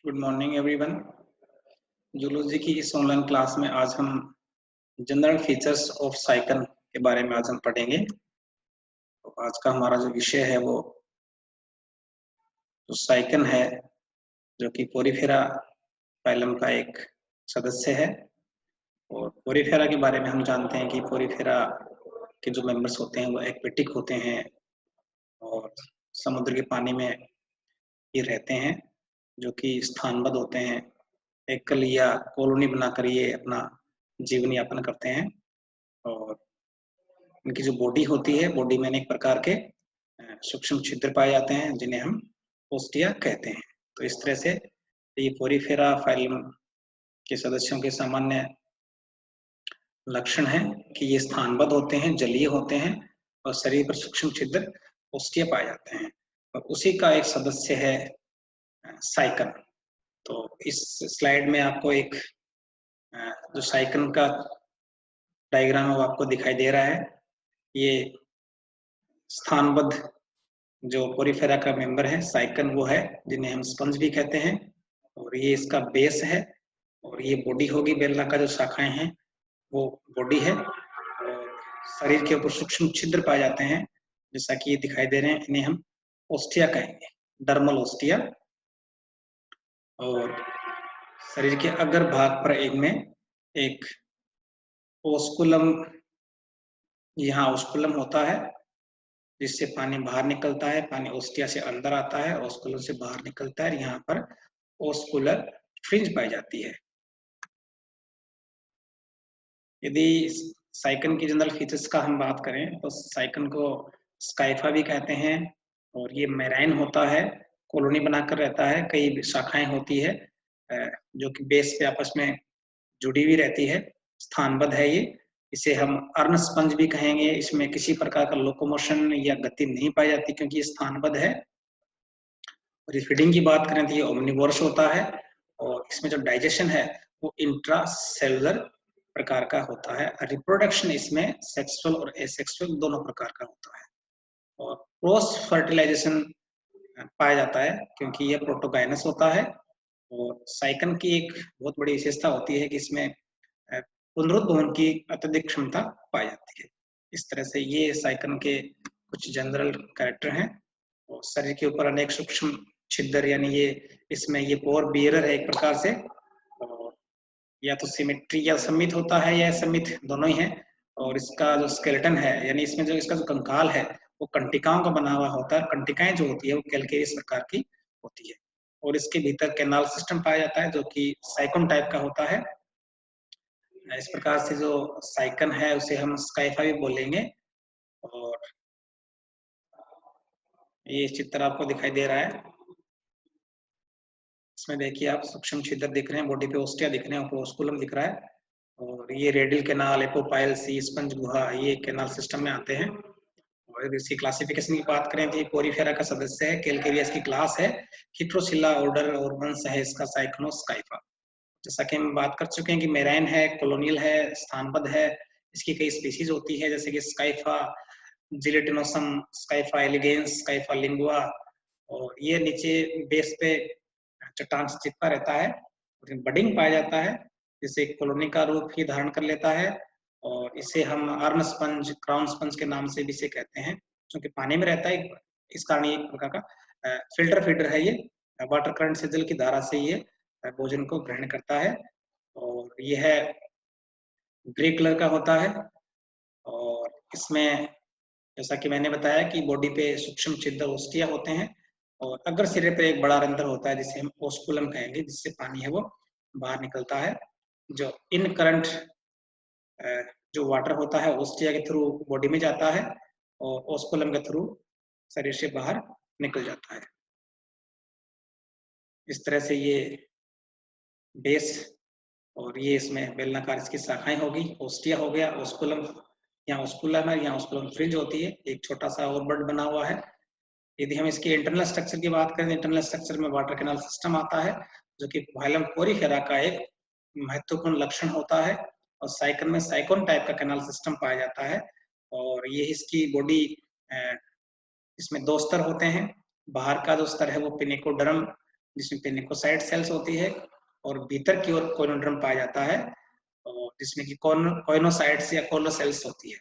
Good morning everyone. Zoology की इस online class में आज हम जनरल फीचर्स ऑफ साइकिल के बारे में आज हम पढ़ेंगे। तो आज का हमारा जो विषय है वो जो साइकिल है, जो कि पोरीफेरा फाइलम का एक सदस्य है। और पोरीफेरा के बारे में हम जानते हैं कि पोरीफेरा के जो मेंबर्स होते हैं वो एक्वेटिक होते हैं और समुद्र के पानी में ये रहते हैं, जो कि स्थानबद्ध होते हैं। एकल या कॉलोनी बनाकर ये अपना जीवन यापन करते हैं। और इनकी जो बॉडी होती है, बॉडी में अनेक प्रकार के सूक्ष्म छिद्र पाए जाते हैं जिन्हें हम ओस्टिया कहते हैं। तो इस तरह से ये पोरीफेरा फाइलम के सदस्यों के सामान्य लक्षण है कि ये स्थानबद्ध होते हैं, जलीय होते हैं और शरीर पर सूक्ष्म छिद्र ओस्टिया पाए जाते हैं। और उसी का एक सदस्य है साइकन। तो इस स्लाइड में आपको एक जो साइकन का डायग्राम है वो आपको दिखाई दे रहा है। ये स्थानबद्ध जो पोरीफेरा का मेंबर है साइकन वो है, जिन्हें हम स्पंज भी कहते हैं। और ये इसका बेस है और ये बॉडी होगी। बेलनाकार जो शाखाएं हैं वो बॉडी है और शरीर के ऊपर सूक्ष्म छिद्र पाए जाते हैं, जैसा कि ये दिखाई दे रहे हैं। इन्हें हम ओस्टिया कहेंगे, डर्मल ओस्टिया। और शरीर के अग्र भाग पर इनमें एक ओस्कुलम, यहाँ ओस्कुलम होता है जिससे पानी बाहर निकलता है। पानी ओस्टिया से अंदर आता है, ओस्कुलम से बाहर निकलता है। यहाँ पर ओस्कुलर फ्रिंज पाई जाती है। यदि साइकन की जनरल फीचर्स का हम बात करें तो साइकन को स्काइफा भी कहते हैं और ये मैराइन होता है, कॉलोनी बनाकर रहता है। कई शाखाएं होती है जो कि बेस पे आपस में जुड़ी हुई रहती है, स्थानबद्ध है ये। इसे हम अर्न स्पंज भी कहेंगे। इसमें किसी प्रकार का लोकोमोशन या गति नहीं पाई जाती क्योंकि ये स्थानबद्ध है। और फीडिंग की बात करें तो ये ओमनिवोरस होता है और इसमें जो डाइजेशन है वो इंट्रासेलुलर प्रकार का होता है। रिप्रोडक्शन इसमें सेक्सुअल और एसेक्सुअल दोनों प्रकार का होता है। और क्रॉस फर्टिलाइजेशन पाया जाता है क्योंकि यह प्रोटोगाइनस होता है। और साइकन की एक बहुत बड़ी विशेषता होती है कि इसमें पुनरुद्भवन की अत्यधिक क्षमता पाई जाती है। इस तरह से ये साइकन के कुछ जनरल कैरेक्टर हैं। और शरीर के ऊपर अनेक सूक्ष्म छिद्र, यानी ये इसमें ये पोर बियरर है एक प्रकार से। और या तो सिमेट्री या सम्मित होता है या सम्मित, दोनों ही है। और इसका जो स्केलेटन है, यानी इसमें जो इसका जो कंकाल है वो कंटिकाओं का बना हुआ होता है। कंटिकाएं जो होती है वो कैलकेरियस प्रकार की होती है। और इसके भीतर कैनाल सिस्टम पाया जाता है जो कि साइकोन टाइप का होता है। इस प्रकार से जो साइकन है उसे हम स्काइफा भी बोलेंगे। और ये चित्र आपको दिखाई दे रहा है। इसमें देखिए आप सूक्ष्म छिद्र दिख रहे हैं, बॉडी पे ओस्टिया दिख रहे हैं, ऊपर ओस्कुलम दिख रहा है। और ये रेडियल कैनाल, एपोपाइल, सी स्पंज गुहा, ये कैनाल सिस्टम में आते हैं। और इसकी क्लासिफिकेशन की बात करें तो ये पोरीफेरा का सदस्य है, कैलकेरियस की क्लास है, हिट्रोसिला ऑर्डर और वंश है इसका साइक्लोस्काइफा। जैसा कि हम बात कर चुके हैं कि मेराइन है, कॉलोनियल है, स्थानबद्ध है। इसकी कई स्पीशीज होती है जैसे कि स्काइफा जिलेटिनोसम, स्काइफा एलिगेंस, स्काइफा लिंगुआ। और ये नीचे बेस पे चट्टान से चिपका रहता है, बडिंग पाया जाता है जिसे कॉलोनी का रूप ही धारण कर लेता है। और इसे हम अर्न स्पंज, क्राउन स्पंज के नाम से भी इसे कहते हैं क्योंकि पानी में रहता है। इस कारण ये एक प्रकार का फिल्टर फीडर है। ये वाटर करंट से, जल की धारा से ये भोजन को ग्रहण करता है। और यह ग्रे कलर का होता है। और इसमें जैसा कि मैंने बताया कि बॉडी पे सूक्ष्म छिद्र ओस्टिया होते हैं और अग्र सिरे पे एक बड़ा रंध्र होता है जिसे हम ओस्कुलम कहेंगे, जिससे पानी है वो बाहर निकलता है। जो इन करंट जो वाटर होता है ओस्टिया के थ्रू बॉडी में जाता है और ओस्कुलम के थ्रू शरीर से बाहर निकल जाता है। इस तरह से ये बेस और ये इसमें बेलनाकार इसकी शाखाएं होगी। ओस्टिया हो गया, ओस्कुलम, यहाँ ओस्कुलम है, यहाँ ओस्कुलम फ्रिंज होती है, एक छोटा सा और बर्ड बना हुआ है। यदि हम इसके इंटरनल स्ट्रक्चर की बात करें, इंटरनल स्ट्रक्चर में वाटर कैनाल सिस्टम आता है जो कि फाइलम पोरीफेरा का एक महत्वपूर्ण लक्षण होता है। और साइकन में साइकोन टाइप का कैनाल सिस्टम पाया जाता है। और ये इसकी बॉडी, इसमें दो स्तर होते हैं। बाहर का जो स्तर है वो पिनेकोडर्म जिसमें पेनिकोसाइट सेल्स होती है और भीतर की ओर कोइनोड्रम पाया जाता है, और जिसमें कि कोइनोसाइट्स या कोलोसेल्स होती है।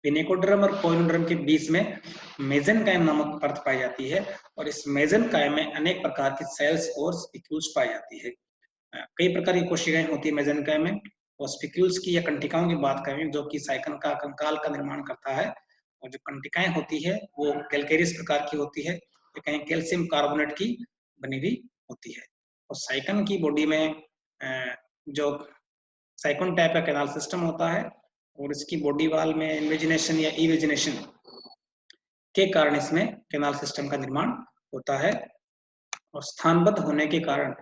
पेनिकोड्रम और कोइनोड्रम के बीच में मेसेनकाइम नामक परत पाई जाती है, और इस मेसेनकाइम में अनेक प्रकार की सेल्स और स्पिक्यूल्स पाई जाती है। कई प्रकार की कोशिकाएं होती है मेसेनकाइम में, और स्पिक्यूल्स की या कंटिकाओं की बात करें जो कि साइकन का कंकाल का निर्माण करता है, और जो कंटिकाएं होती है वो कैल्केरियस प्रकार की होती है, या कहीं कैल्शियम कार्बोनेट की बनी हुई होती है। और साइकन की बॉडी में जो साइकन टाइप का कैनाल सिस्टम होता है, और इसकी बॉडी वाल में इन्वेजिनेशन या इवेजिनेशन के कारण इसमें कैनाल सिस्टम का निर्माण होता है, और स्थानबद्ध होने के कारण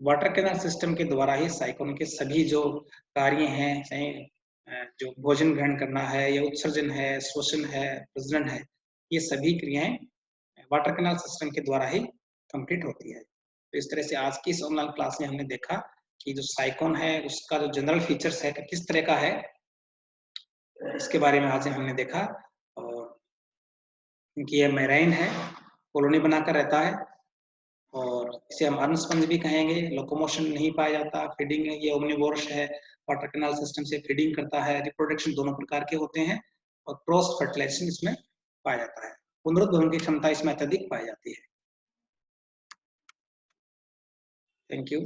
वाटर कैनाल सिस्टम के द्वारा ही साइकोन के सभी जो कार्य हैं, चाहे जो भोजन ग्रहण करना है या उत्सर्जन है, श्वसन है, प्रजनन है, ये सभी क्रियाएं वाटर कैनाल सिस्टम के द्वारा ही कंप्लीट होती है। तो इस तरह से आज की इस ऑनलाइन क्लास में हमने देखा कि जो साइकोन है उसका जो जनरल फीचर्स है कि किस तरह का है, इसके बारे में आज हमने देखा। और क्योंकि यह मैराइन है, कॉलोनी बनाकर रहता है, और इसे हम अर्नस्पंज भी कहेंगे। लोकोमोशन नहीं पाया जाता, फीडिंग है, ये ओमनिवोरस है, वाटर कैनाल सिस्टम से फीडिंग करता है, रिप्रोडक्शन दोनों प्रकार के होते हैं, और क्रॉस फर्टिलाइजेशन इसमें पाया जाता है। पुनरुत्भवन की क्षमता इसमें अत्यधिक पाई जाती है। Thank you.